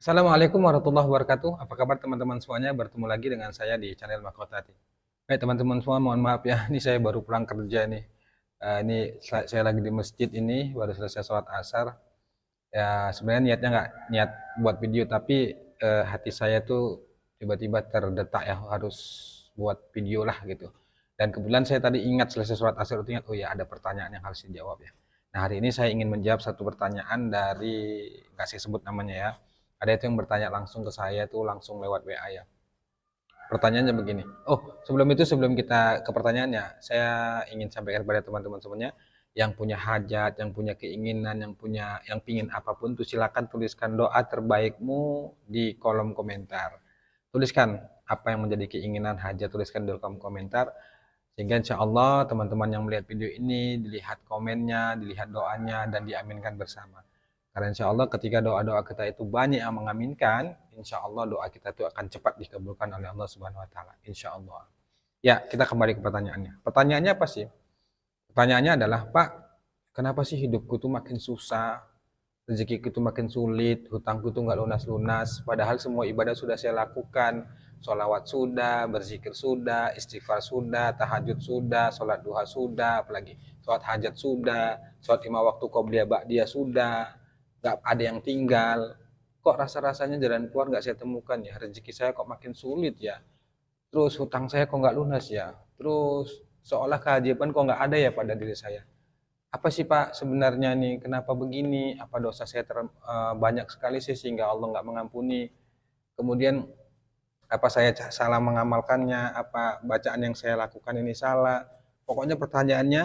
Assalamualaikum warahmatullahi wabarakatuh. Apa kabar teman-teman semuanya? Bertemu lagi dengan saya di channel Mahkotati. Baik teman-teman semua, mohon maaf ya. Ini saya baru pulang kerja nih. Ini saya lagi di masjid ini, baru selesai sholat asar. Ya sebenarnya niatnya nggak niat buat video, tapi hati saya tuh tiba-tiba terdetak ya harus buat video lah gitu. Dan kebetulan saya tadi ingat selesai sholat asar itu ingat, oh ya ada pertanyaan yang harus dijawab ya. Nah hari ini saya ingin menjawab satu pertanyaan dari, nggak saya sebut namanya ya, ada itu yang bertanya langsung ke saya tuh langsung lewat WA ya. Pertanyaannya begini. Oh, sebelum kita ke pertanyaannya, saya ingin sampaikan kepada teman-teman semuanya yang punya hajat, yang punya keinginan, yang pingin apapun tuh silakan tuliskan doa terbaikmu di kolom komentar. Tuliskan apa yang menjadi keinginan hajat, tuliskan di kolom komentar sehingga insya Allah teman-teman yang melihat video ini dilihat komennya, dilihat doanya dan diaminkan bersama. Karena insya Allah ketika doa-doa kita itu banyak yang mengaminkan, insya Allah doa kita itu akan cepat dikabulkan oleh Allah Subhanahu Wa Taala. Insya Allah. Ya, kita kembali ke pertanyaannya. Pertanyaannya apa sih? Pertanyaannya adalah, Pak, kenapa sih hidupku tuh makin susah, rezekiku tuh makin sulit, hutangku tuh nggak lunas-lunas, padahal semua ibadah sudah saya lakukan, sholawat sudah, berzikir sudah, istighfar sudah, tahajud sudah, sholat duha sudah, apalagi sholat hajat sudah, sholat 5 waktu qobliyah ba'diyah sudah, nggak ada yang tinggal. Kok rasa-rasanya jalan keluar nggak saya temukan ya, rezeki saya kok makin sulit ya, terus hutang saya kok nggak lunas ya, terus seolah keajaiban kok nggak ada ya pada diri saya. Apa sih Pak sebenarnya nih, kenapa begini, apa dosa saya banyak sekali sih sehingga Allah nggak mengampuni, kemudian apa saya salah mengamalkannya, apa bacaan yang saya lakukan ini salah. Pokoknya pertanyaannya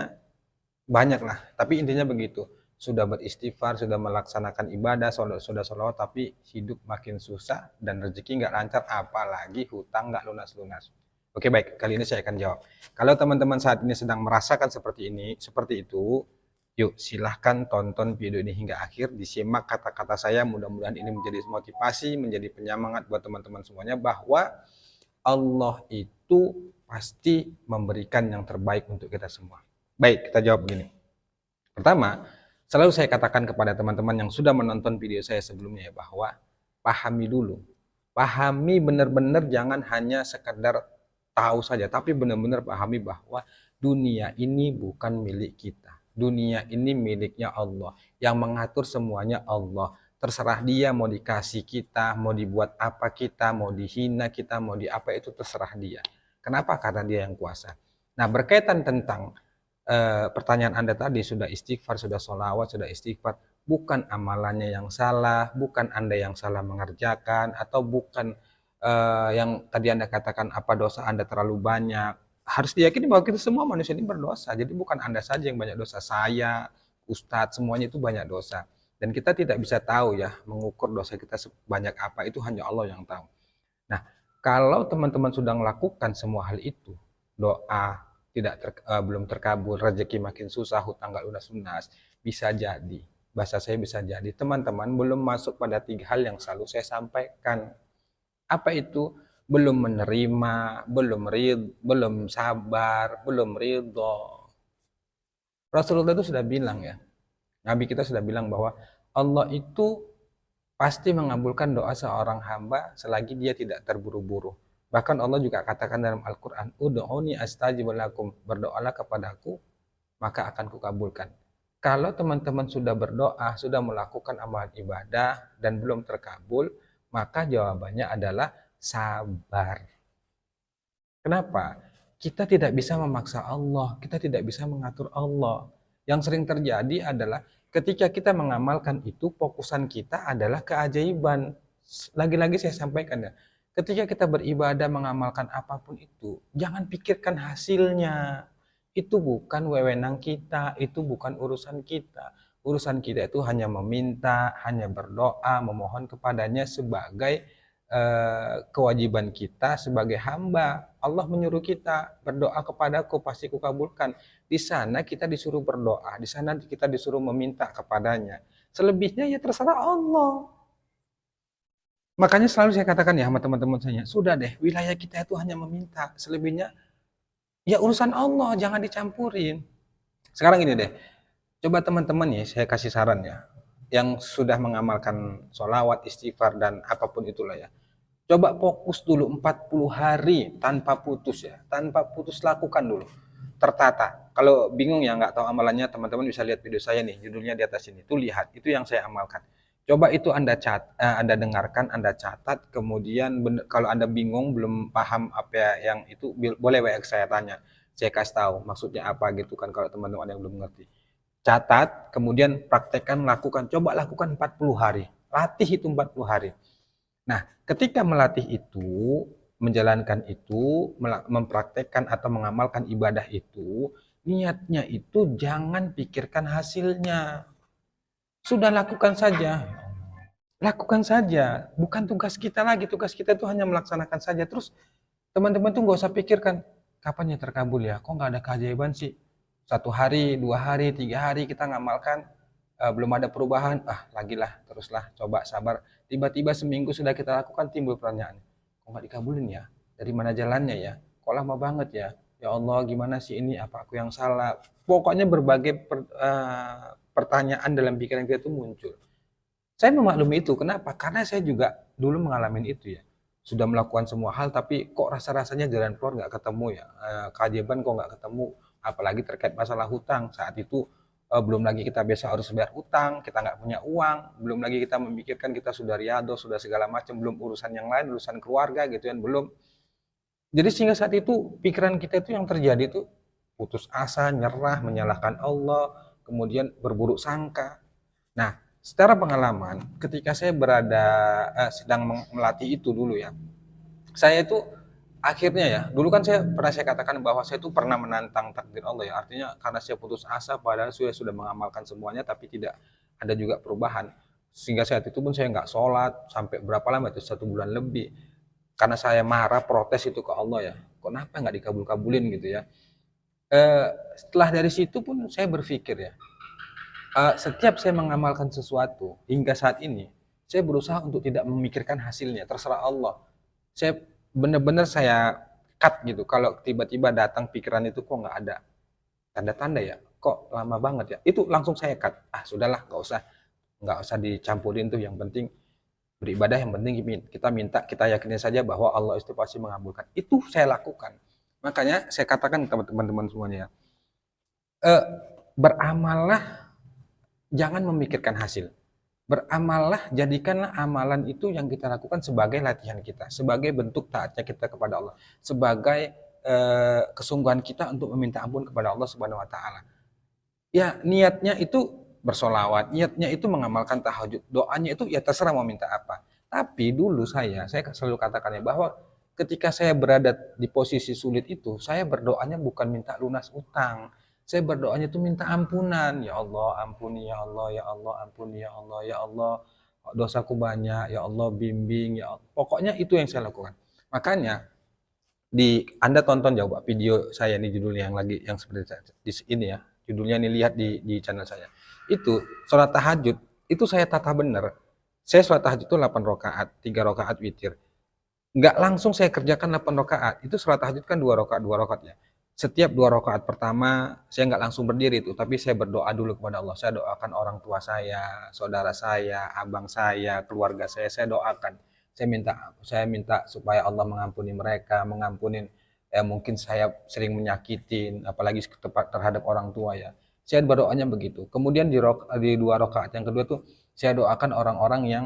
banyak lah, tapi intinya begitu. Sudah beristighfar, sudah melaksanakan ibadah, sudah sholawat, tapi hidup makin susah dan rezeki nggak lancar, apalagi hutang nggak lunas-lunas. Oke baik, kali ini saya akan jawab. Kalau teman-teman saat ini sedang merasakan seperti ini, seperti itu, yuk silahkan tonton video ini hingga akhir, disimak kata-kata saya, mudah-mudahan ini menjadi motivasi, menjadi penyemangat buat teman-teman semuanya bahwa Allah itu pasti memberikan yang terbaik untuk kita semua. Baik, kita jawab begini. Pertama, selalu saya katakan kepada teman-teman yang sudah menonton video saya sebelumnya ya, bahwa pahami dulu. Pahami benar-benar, jangan hanya sekedar tahu saja, tapi benar-benar pahami bahwa dunia ini bukan milik kita. Dunia ini miliknya Allah. Yang mengatur semuanya Allah. Terserah dia mau dikasih kita, mau dibuat apa kita, mau dihina kita, mau di apa itu terserah dia. Kenapa? Karena dia yang kuasa. Nah, berkaitan tentang pertanyaan Anda tadi, sudah istighfar, sudah sholawat, sudah istighfar, bukan amalannya yang salah, bukan Anda yang salah mengerjakan, atau bukan yang tadi Anda katakan apa dosa Anda terlalu banyak. Harus diyakini bahwa kita semua manusia ini berdosa, jadi bukan Anda saja yang banyak dosa, saya, Ustadz, semuanya itu banyak dosa. Dan kita tidak bisa tahu ya, mengukur dosa kita sebanyak apa, itu hanya Allah yang tahu. Nah, kalau teman-teman sudah melakukan semua hal itu, doa belum terkabul, rezeki makin susah, hutang nggak lunas-lunas, bisa jadi, bahasa saya bisa jadi, teman-teman belum masuk pada 3 hal yang selalu saya sampaikan. Apa itu? Belum menerima, belum sabar, belum ridho. Rasulullah itu sudah bilang ya, Nabi kita sudah bilang bahwa Allah itu pasti mengabulkan doa seorang hamba selagi dia tidak terburu-buru. Bahkan Allah juga katakan dalam Al-Quran, Ud'uni astajib lakum, berdoalah kepadaku, maka akan kukabulkan. Kalau teman-teman sudah berdoa, sudah melakukan amalan ibadah, dan belum terkabul, maka jawabannya adalah sabar. Kenapa? Kita tidak bisa memaksa Allah, kita tidak bisa mengatur Allah. Yang sering terjadi adalah ketika kita mengamalkan itu, fokusan kita adalah keajaiban. Lagi-lagi saya sampaikan ya, ketika kita beribadah mengamalkan apapun itu, jangan pikirkan hasilnya. Itu bukan wewenang kita, itu bukan urusan kita. Urusan kita itu hanya meminta, hanya berdoa, memohon kepadanya sebagai kewajiban kita sebagai hamba. Allah menyuruh kita, berdoa kepadaku pasti kukabulkan. Di sana kita disuruh berdoa, di sana kita disuruh meminta kepadanya. Selebihnya ya terserah Allah. Makanya selalu saya katakan ya sama teman-teman saya, sudah deh, wilayah kita itu hanya meminta, selebihnya ya urusan Allah, jangan dicampurin. Sekarang ini deh, coba teman-teman ya, saya kasih saran ya. yang sudah mengamalkan sholawat, istighfar, dan apapun itulah ya. Coba fokus dulu 40 hari tanpa putus ya. Tanpa putus lakukan dulu. Tertata. Kalau bingung ya nggak tahu amalannya, teman-teman bisa lihat video saya nih, judulnya di atas ini. Tuh lihat, itu yang saya amalkan. Coba itu Anda dengarkan, Anda catat, kemudian kalau Anda bingung, belum paham apa yang itu, boleh WA saya tanya. Saya kasih tahu maksudnya apa gitu kan kalau teman-teman yang belum ngerti. Catat, kemudian praktekkan, lakukan. Coba lakukan 40 hari. Latih itu 40 hari. Nah, ketika melatih itu, menjalankan itu, mempraktekkan atau mengamalkan ibadah itu, niatnya itu jangan pikirkan hasilnya. Sudah lakukan saja. Lakukan saja. Bukan tugas kita lagi. Tugas kita itu hanya melaksanakan saja. Terus teman-teman tuh nggak usah pikirkan, kapan ya terkabul ya? Kok nggak ada keajaiban sih? 1 hari, 2 hari, 3 hari kita ngamalkan, belum ada perubahan, lagilah, teruslah, coba sabar. Tiba-tiba seminggu sudah kita lakukan, timbul pertanyaan, kok nggak dikabulin ya? Dari mana jalannya ya? Kok lama banget ya? Ya Allah, gimana sih ini? Apa aku yang salah? Pokoknya berbagai pertanyaan dalam pikiran kita itu muncul. Saya memaklumi itu, kenapa? Karena saya juga dulu mengalami itu ya. Sudah melakukan semua hal, tapi kok rasa-rasanya jalan keluar nggak ketemu ya. Keajaiban kok nggak ketemu, apalagi terkait masalah hutang. Saat itu belum lagi kita biasa harus bayar hutang, kita nggak punya uang, belum lagi kita memikirkan kita sudah riado, sudah segala macam, belum urusan yang lain, urusan keluarga gitu kan, belum. Jadi sehingga saat itu pikiran kita itu yang terjadi itu putus asa, nyerah, menyalahkan Allah, kemudian berburuk sangka. Nah, secara pengalaman, ketika saya sedang melatih itu dulu ya, saya itu akhirnya ya, dulu kan saya katakan bahwa saya itu pernah menantang takdir Allah ya, artinya karena saya putus asa padahal saya sudah mengamalkan semuanya tapi tidak ada juga perubahan. Sehingga saat itu pun saya nggak sholat sampai berapa lama itu, 1 bulan lebih. Karena saya marah, protes itu ke Allah ya, kenapa nggak dikabul-kabulin gitu ya. Setelah dari situ pun saya berpikir ya, setiap saya mengamalkan sesuatu hingga saat ini, saya berusaha untuk tidak memikirkan hasilnya, terserah Allah. Saya benar-benar saya cut gitu. Kalau tiba-tiba datang pikiran itu kok nggak ada tanda-tanda ya, kok lama banget ya, itu langsung saya cut. Sudahlah, nggak usah dicampurin tuh. Yang penting beribadah, yang penting kita yakini saja bahwa Allah itu pasti mengabulkan. Itu saya lakukan. Makanya saya katakan ke teman-teman semuanya, beramallah, jangan memikirkan hasil. Beramallah, jadikanlah amalan itu yang kita lakukan sebagai latihan kita, sebagai bentuk taatnya kita kepada Allah, sebagai kesungguhan kita untuk meminta ampun kepada Allah Subhanahu wa taala. Ya, niatnya itu bersolawat, niatnya itu mengamalkan tahajud, doanya itu ya terserah mau minta apa. Tapi dulu saya selalu katakannya bahwa ketika saya berada di posisi sulit itu, saya berdoanya bukan minta lunas utang. Saya berdoanya itu minta ampunan. Ya Allah, ampuni ya Allah, ya Allah, ampuni ya Allah, ya Allah. Dosaku banyak, ya Allah bimbing, ya Allah. Pokoknya itu yang saya lakukan. Makanya Anda tonton coba video saya ini, judulnya yang seperti di ini ya. Judulnya nih, lihat di channel saya. Itu sholat tahajud itu saya tata benar. Saya sholat tahajud itu 8 rakaat, 3 rakaat witir. Nggak langsung saya kerjakan 8 rakaat. Itu sholat tahajud kan 2 rakaat, 2 rakaat ya. Setiap 2 rakaat pertama saya nggak langsung berdiri itu, tapi saya berdoa dulu kepada Allah. Saya doakan orang tua saya, saudara saya, abang saya, keluarga saya doakan. Saya minta supaya Allah mengampuni mereka, mengampuni mungkin saya sering menyakitin, apalagi terhadap orang tua ya. Saya berdoanya begitu. Kemudian di 2 rakaat yang kedua tuh saya doakan orang-orang yang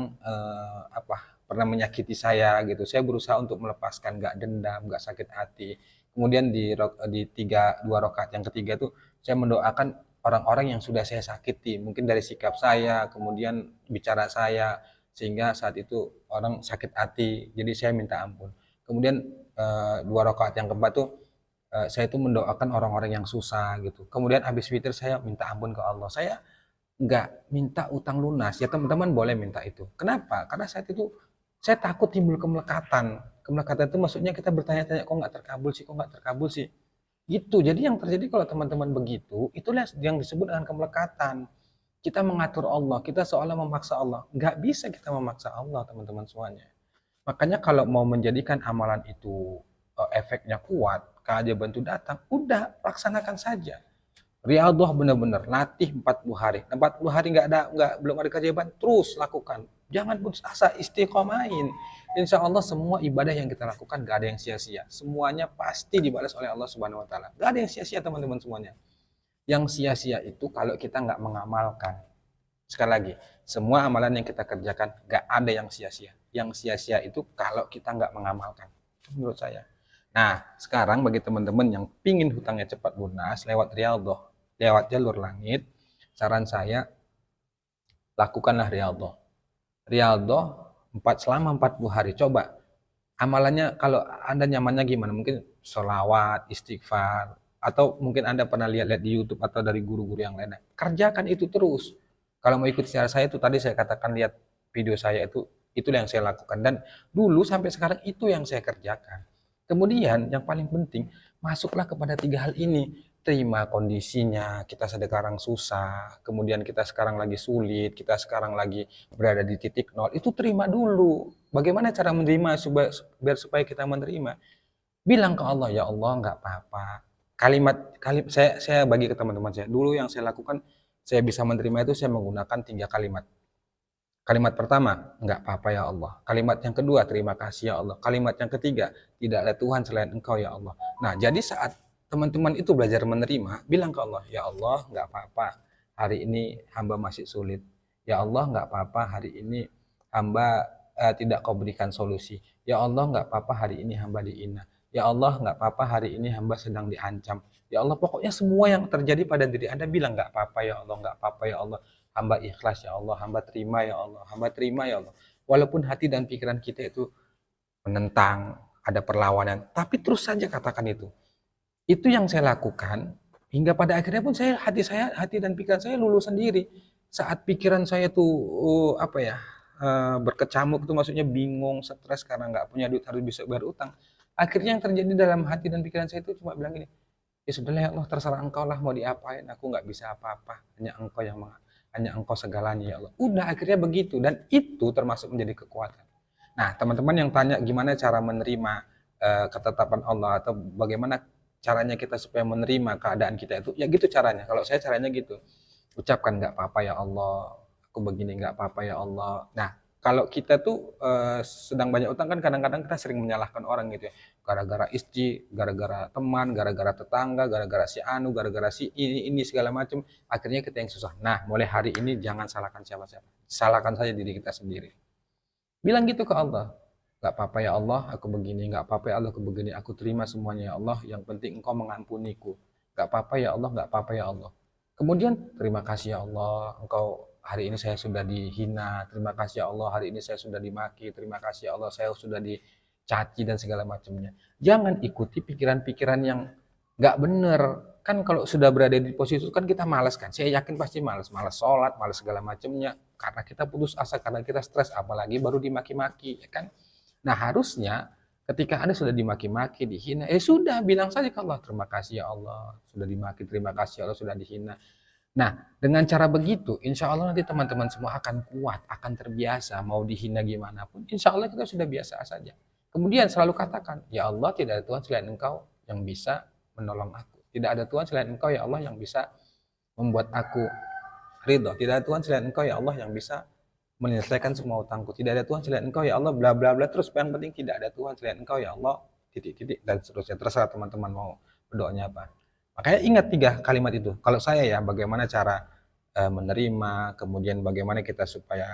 pernah menyakiti saya gitu. Saya berusaha untuk melepaskan, nggak dendam, nggak sakit hati. Kemudian di 2 rakaat yang ketiga tuh saya mendoakan orang-orang yang sudah saya sakiti, mungkin dari sikap saya, kemudian bicara saya, sehingga saat itu orang sakit hati, jadi saya minta ampun. Kemudian 2 rakaat yang keempat tuh saya itu mendoakan orang-orang yang susah gitu. Kemudian habis witir saya minta ampun ke Allah. Saya nggak minta utang lunas ya, teman-teman boleh minta itu. Kenapa? Karena saat itu saya takut timbul kemelekatan. Kemelekatan itu maksudnya kita bertanya-tanya, kok nggak terkabul sih, kok nggak terkabul sih, gitu. Jadi yang terjadi kalau teman-teman begitu, itulah yang disebut dengan kemelekatan. Kita mengatur Allah, kita seolah memaksa Allah. Nggak bisa kita memaksa Allah, teman-teman semuanya. Makanya kalau mau menjadikan amalan itu efeknya kuat, keajaiban itu datang, udah laksanakan saja. Riyadhah benar-benar latih 40 hari. 40 hari belum ada keajaiban, terus lakukan. Jangan putus asa, istiqomahin. Insya Allah semua ibadah yang kita lakukan gak ada yang sia-sia. Semuanya pasti dibalas oleh Allah Subhanahu Wa Taala. Gak ada yang sia-sia teman-teman semuanya. Yang sia-sia itu kalau kita nggak mengamalkan. Sekali lagi, semua amalan yang kita kerjakan gak ada yang sia-sia. Yang sia-sia itu kalau kita nggak mengamalkan. Menurut saya. Nah, sekarang bagi teman-teman yang pingin hutangnya cepat lunas lewat Riyadhah, lewat jalur langit, saran saya lakukanlah Riyadhah. Riyadhah selama 40 hari. Coba amalannya kalau Anda nyamannya gimana? Mungkin sholawat, istighfar, atau mungkin Anda pernah lihat-lihat di YouTube atau dari guru-guru yang lainnya. Kerjakan itu terus. Kalau mau ikut cara saya itu tadi saya katakan lihat video saya itu yang saya lakukan dan dulu sampai sekarang itu yang saya kerjakan. Kemudian yang paling penting, masuklah kepada 3 hal ini. Terima kondisinya, kita sekarang susah, kemudian kita sekarang lagi sulit, kita sekarang lagi berada di titik nol. Itu terima dulu. Bagaimana cara menerima supaya kita menerima? Bilang ke Allah, ya Allah nggak apa-apa. Kalimat saya bagi ke teman-teman saya. Dulu yang saya lakukan, saya bisa menerima itu saya menggunakan 3 kalimat. Kalimat pertama, enggak apa-apa ya Allah. Kalimat yang kedua, terima kasih ya Allah. Kalimat yang ketiga, tidak ada Tuhan selain Engkau ya Allah. Nah, jadi saat teman-teman itu belajar menerima, bilang ke Allah, ya Allah, enggak apa-apa. Hari ini hamba masih sulit. Ya Allah, enggak apa-apa. Hari ini hamba tidak kau berikan solusi. Ya Allah, enggak apa-apa. Hari ini hamba dihina. Ya Allah, enggak apa-apa. Hari ini hamba sedang diancam. Ya Allah, pokoknya semua yang terjadi pada diri Anda bilang enggak apa-apa ya Allah, enggak apa-apa ya Allah. Hamba ikhlas ya Allah, hamba terima ya Allah, hamba terima ya Allah. Walaupun hati dan pikiran kita itu menentang, ada perlawanan, tapi terus saja katakan itu. Itu yang saya lakukan, hingga pada akhirnya pun hati dan pikiran saya luluh sendiri. Saat pikiran saya tuh berkecamuk itu maksudnya bingung, stres karena nggak punya duit harus bisa bayar utang. Akhirnya yang terjadi dalam hati dan pikiran saya itu cuma bilang gini, ya sudahlah ya Allah, terserah Engkau lah mau diapain, aku nggak bisa apa-apa, hanya Engkau segalanya ya Allah. Udah akhirnya begitu dan itu termasuk menjadi kekuatan. Nah, teman-teman yang tanya gimana cara menerima ketetapan Allah atau bagaimana caranya kita supaya menerima keadaan kita itu, ya gitu caranya. Kalau saya caranya gitu, ucapkan nggak apa-apa ya Allah, aku begini nggak apa-apa ya Allah. Nah, kalau kita tuh sedang banyak utang kan kadang-kadang kita sering menyalahkan orang gitu ya. Gara-gara istri, gara-gara teman, gara-gara tetangga, gara-gara si anu, gara-gara si ini segala macam. Akhirnya kita yang susah. Nah, mulai hari ini jangan salahkan siapa-siapa. Salahkan saja diri kita sendiri. Bilang gitu ke Allah. Gak apa-apa ya Allah, aku begini. Gak apa-apa ya Allah, aku begini. Aku terima semuanya ya Allah. Yang penting Engkau mengampuniku. Gak apa-apa ya Allah, gak apa-apa ya Allah. Kemudian, terima kasih ya Allah, Engkau hari ini saya sudah dihina. Terima kasih ya Allah, hari ini saya sudah dimaki. Terima kasih ya Allah, saya sudah dicaci dan segala macamnya. Jangan ikuti pikiran-pikiran yang gak bener. Kan kalau sudah berada di posisi itu kan kita malas kan. Saya yakin pasti malas sholat, malas segala macamnya. Karena kita putus asa, karena kita stres. Apalagi baru dimaki-maki, ya kan. Nah harusnya ketika Anda sudah dimaki-maki, dihina, sudah bilang saja ke Allah, terima kasih ya Allah, sudah dimaki, terima kasih ya Allah, sudah dihina. Nah, dengan cara begitu, insya Allah nanti teman-teman semua akan kuat, akan terbiasa, mau dihina gimana pun, insya Allah kita sudah biasa saja. Kemudian selalu katakan, ya Allah tidak ada Tuhan selain Engkau yang bisa menolong aku. Tidak ada Tuhan selain Engkau ya Allah yang bisa membuat aku ridho. Tidak ada Tuhan selain Engkau ya Allah yang bisa menyelesaikan semua utangku. Tidak ada Tuhan selain Engkau ya Allah, bla bla bla. Terus yang penting tidak ada Tuhan selain Engkau ya Allah, titik-titik dan seterusnya. Terserah teman-teman mau berdoanya apa. Makanya ingat 3 kalimat itu. Kalau saya ya bagaimana cara menerima, kemudian bagaimana kita supaya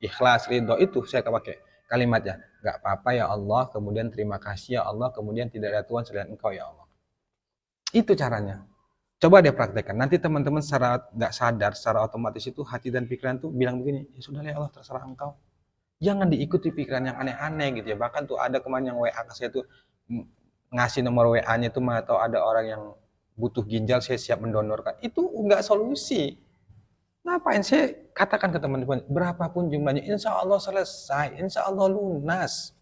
ikhlas, ridho, itu saya pakai kalimatnya. Gak apa-apa ya Allah, kemudian terima kasih ya Allah, kemudian tidak ada Tuhan selain Engkau ya Allah. Itu caranya. Coba deh praktekkan. Nanti teman-teman secara nggak sadar, secara otomatis itu hati dan pikiran tuh bilang begini, ya sudah ya Allah, terserah Engkau. Jangan diikuti pikiran yang aneh-aneh gitu ya. Bahkan tuh ada kemarin yang WA ke saya tuh ngasih nomor WA-nya tuh atau ada orang yang butuh ginjal, saya siap mendonorkan. Itu nggak solusi. Ngapain saya katakan ke teman-teman, berapapun jumlahnya, insya Allah selesai, insya Allah lunas.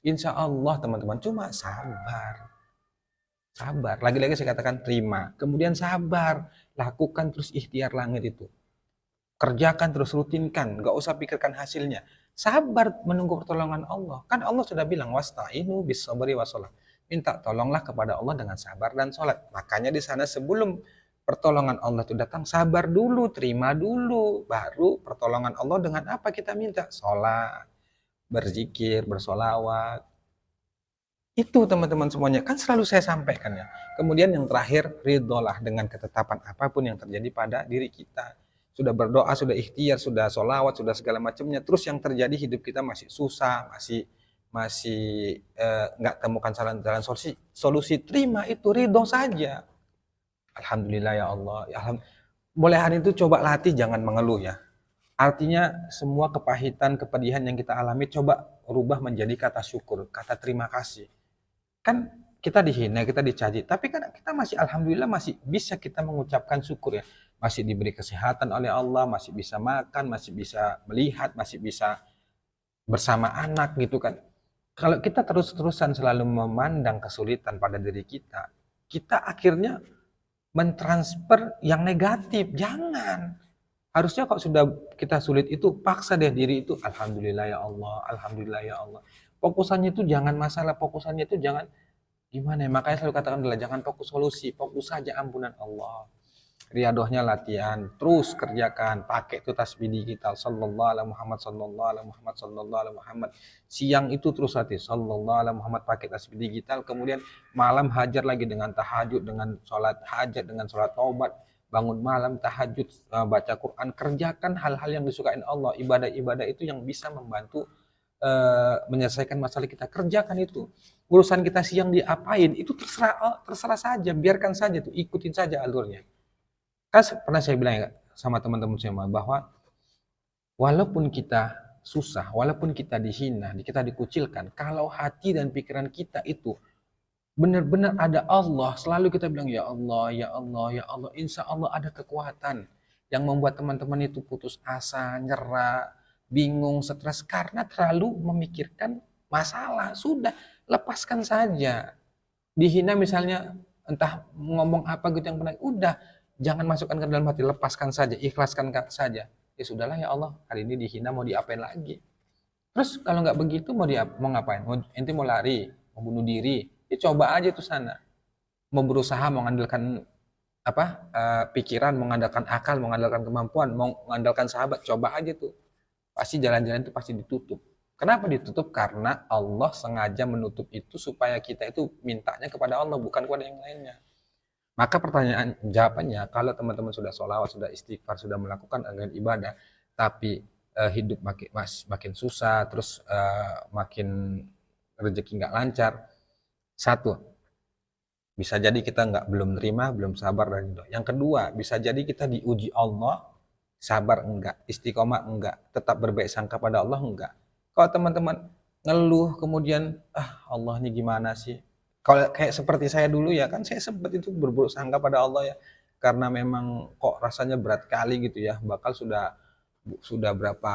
Insya Allah teman-teman, cuma sabar. Sabar, lagi-lagi saya katakan terima, kemudian sabar, lakukan terus ikhtiar langit itu, kerjakan terus, rutinkan, gak usah pikirkan hasilnya, sabar menunggu pertolongan Allah. Kan Allah sudah bilang wasta'inu bis sabri was shalah, minta tolonglah kepada Allah dengan sabar dan sholat. Makanya di sana sebelum Pertolongan Allah itu datang, sabar dulu, terima dulu, baru pertolongan Allah dengan apa kita minta? Sholat, berzikir, bersolawat. Itu teman-teman semuanya, kan selalu saya sampaikan ya. Kemudian yang terakhir, ridholah dengan ketetapan apapun yang terjadi pada diri kita. Sudah berdoa, sudah ikhtiar, sudah solawat, sudah segala macamnya. Terus yang terjadi hidup kita masih susah, masih masih nggak temukan jalan solusi, terima itu, ridho saja. Alhamdulillah ya Allah. Ya, mulai hari itu coba latih jangan mengeluh ya. Artinya semua kepahitan, kepedihan yang kita alami coba rubah menjadi kata syukur, kata terima kasih. Kan kita dihina, kita dicaci, tapi kan kita masih alhamdulillah masih bisa kita mengucapkan syukur ya. Masih diberi kesehatan oleh Allah, masih bisa makan, masih bisa melihat, masih bisa bersama anak gitu kan. Kalau kita terus-terusan selalu memandang kesulitan pada diri kita akhirnya mentransfer yang negatif. Jangan. Harusnya kalau sudah kita sulit itu paksa deh diri itu, alhamdulillah ya Allah, alhamdulillah ya Allah. Fokusannya itu jangan masalah, fokusannya itu jangan gimana ya, makanya selalu katakan adalah jangan fokus solusi, fokus saja ampunan Allah. Riadohnya latihan, terus kerjakan, pakai itu tasbih digital, sallallahu alaihi Muhammad, sallallahu alaihi Muhammad, sallallahu alaihi Muhammad. Siang itu terus latih, sallallahu alaihi Muhammad, pakai tasbih digital, kemudian malam hajar lagi dengan tahajud, dengan sholat hajat, dengan sholat taubat, bangun malam tahajud, baca Quran, kerjakan hal-hal yang disukai Allah, ibadah-ibadah itu yang bisa membantu menyelesaikan masalah kita, kerjakan itu. Urusan kita siang diapain itu terserah saja, biarkan saja tuh, ikutin saja alurnya. Kan pernah saya bilang ya sama teman-teman semua bahwa walaupun kita susah, walaupun kita dihina, kita dikucilkan, kalau hati dan pikiran kita itu benar-benar ada Allah, selalu kita bilang ya Allah, ya Allah, ya Allah, insya Allah ada kekuatan yang membuat teman-teman itu putus asa, nyerah, bingung, stres karena terlalu memikirkan masalah. Sudah, lepaskan saja. Dihina misalnya entah ngomong apa gitu yang pernah, udah jangan masukkan ke dalam hati, lepaskan saja, ikhlaskan saja. Ya sudahlah ya Allah, hari ini dihina mau diapain lagi? Terus kalau nggak begitu mau ngapain? Ente mau lari, mau bunuh diri, ya coba aja tuh sana. Mau berusaha mengandalkan apa pikiran, mengandalkan akal, mengandalkan kemampuan, mau mengandalkan sahabat, coba aja tuh. Pasti jalan-jalan itu pasti ditutup. Kenapa ditutup? Karena Allah sengaja menutup itu supaya kita itu mintanya kepada Allah, bukan kepada yang lainnya. Maka pertanyaan jawabannya, kalau teman-teman sudah sholawat, sudah istighfar, sudah melakukan ibadah, tapi hidup makin susah, terus makin rezeki nggak lancar. Satu, bisa jadi kita belum terima, belum sabar dan itu. Yang kedua, bisa jadi kita diuji Allah, sabar enggak, istiqomah enggak, tetap berbaik sangka pada Allah enggak. Kalau teman-teman ngeluh kemudian Allah ini gimana sih? Kalau kayak seperti saya dulu ya kan, saya sempat itu berburuk sangka pada Allah ya, karena memang kok rasanya berat kali gitu ya, bakal sudah berapa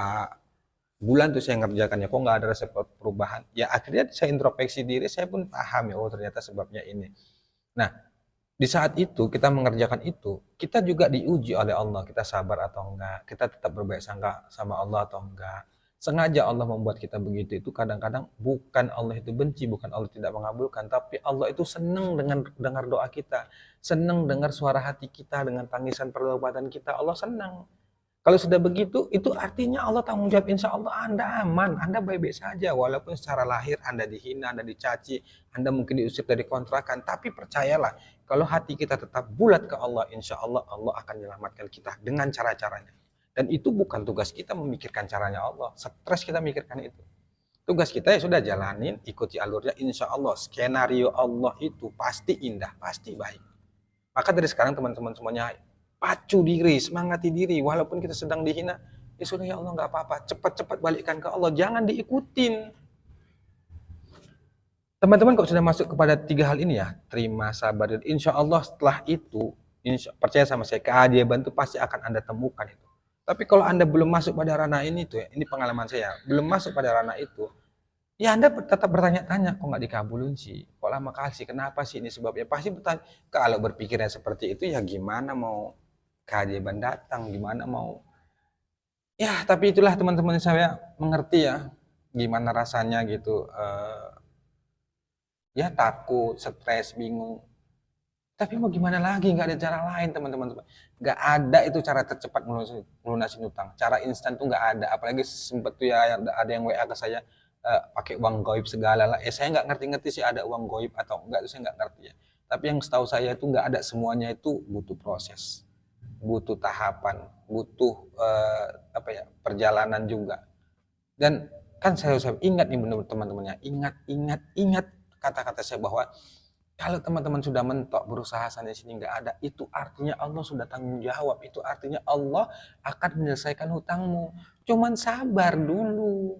bulan tuh saya ngerjakannya kok nggak ada resep perubahan. Ya akhirnya saya introspeksi diri, saya pun paham ya, oh ternyata sebabnya ini. Nah, di saat itu kita mengerjakan itu, kita juga diuji oleh Allah, kita sabar atau enggak, kita tetap berbaik sangka sama Allah atau enggak. Sengaja Allah membuat kita begitu itu kadang-kadang bukan Allah itu benci, bukan Allah tidak mengabulkan, tapi Allah itu senang dengan dengar doa kita, senang dengar suara hati kita dengan tangisan pertobatan kita. Allah senang. Kalau sudah begitu, itu artinya Allah tanggung jawab, insya Allah Anda aman, Anda baik-baik saja. Walaupun secara lahir Anda dihina, Anda dicaci, Anda mungkin diusir dari kontrakan. Tapi percayalah, kalau hati kita tetap bulat ke Allah, insya Allah Allah akan menyelamatkan kita dengan cara-caranya. Dan itu bukan tugas kita memikirkan caranya Allah. Stres kita mikirkan itu. Tugas kita ya sudah jalanin, ikuti alurnya, insya Allah. Skenario Allah itu pasti indah, pasti baik. Maka dari sekarang teman-teman semuanya, pacu diri, semangati diri, walaupun kita sedang dihina, ya sudah ya Allah nggak apa-apa, cepat-cepat balikkan ke Allah, jangan diikutin. Teman-teman kok sudah masuk kepada 3 hal ini ya, terima, sabar, dan insya Allah setelah itu, percaya sama saya, keajaiban itu pasti akan Anda temukan itu. Tapi kalau Anda belum masuk pada ranah ini tuh, ya, ini pengalaman saya, belum masuk pada ranah itu, ya Anda tetap bertanya-tanya, kok nggak dikabulin sih, kok lama kasih, kenapa sih ini sebabnya, pasti bertanya. Kalau berpikirnya seperti itu ya gimana mau keajaiban datang, gimana mau, ya tapi itulah teman-teman saya mengerti ya gimana rasanya gitu, ya takut, stres, bingung, Tapi mau gimana lagi, nggak ada cara lain teman-teman. Nggak ada itu cara tercepat melunasin utang. Cara instan tuh nggak ada. Apalagi sempet tuh ya ada yang WA ke saya, pakai uang goib segala lah. Saya nggak ngerti-ngerti sih ada uang goib atau enggak, itu saya nggak ngerti ya. Tapi yang setahu saya itu nggak ada, semuanya itu butuh proses, butuh tahapan, butuh apa ya, perjalanan juga. Dan kan saya ingat nih benar teman-temannya, ingat kata-kata saya bahwa kalau teman-teman sudah mentok berusaha sana sini nggak ada, itu artinya Allah sudah tanggung jawab. Itu artinya Allah akan menyelesaikan hutangmu. Cuman sabar dulu,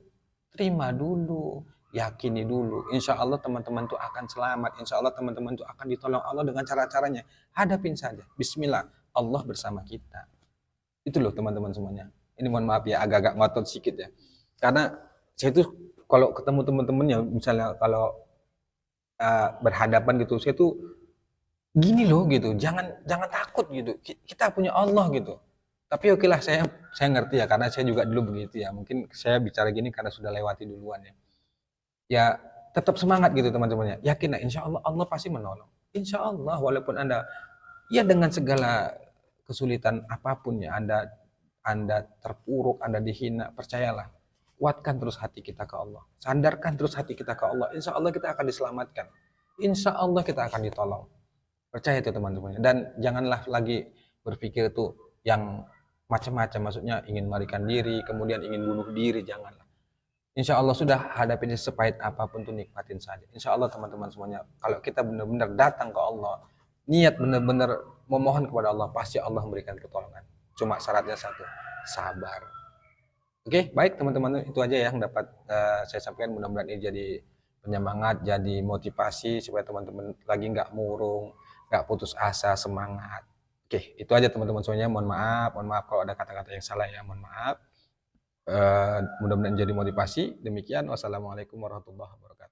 terima dulu, yakini dulu. Insya Allah teman-teman tuh akan selamat. Insya Allah teman-teman tuh akan ditolong Allah dengan cara-caranya. Hadapin saja. Bismillah, Allah bersama kita. Itu loh teman-teman semuanya. Ini mohon maaf ya, agak-agak ngotot sedikit ya. Karena saya tuh kalau ketemu teman-teman ya, misalnya kalau berhadapan gitu, saya tuh gini loh gitu, jangan jangan takut gitu, kita punya Allah gitu. Tapi oke lah, saya ngerti ya, karena saya juga dulu begitu ya, mungkin saya bicara gini karena sudah lewati duluan ya. Ya tetap semangat gitu teman-temannya, yakin lah insya Allah Allah pasti menolong, insya Allah. Walaupun anda ya dengan segala kesulitan apapun ya, anda terpuruk, anda dihina, percayalah, kuatkan terus hati kita ke Allah, sandarkan terus hati kita ke Allah, insya Allah kita akan diselamatkan, insya Allah kita akan ditolong. Percaya itu teman-teman. Dan janganlah lagi berpikir tuh yang macam-macam, maksudnya ingin melarikan diri, kemudian ingin bunuh diri, janganlah. Insya Allah sudah, hadapinnya sepahit apapun tuh nikmatin saja. Insya Allah teman-teman semuanya, kalau kita benar-benar datang ke Allah, niat benar-benar memohon kepada Allah, pasti Allah memberikan pertolongan. Cuma syaratnya satu, sabar. Oke, baik teman-teman, itu aja yang dapat saya sampaikan. Mudah-mudahan ini jadi penyemangat, jadi motivasi supaya teman-teman lagi nggak murung, nggak putus asa, semangat. Oke, itu aja teman-teman semuanya. Mohon maaf kalau ada kata-kata yang salah ya, mohon maaf. Mudah-mudahan jadi motivasi. Demikian, wassalamualaikum warahmatullahi wabarakatuh.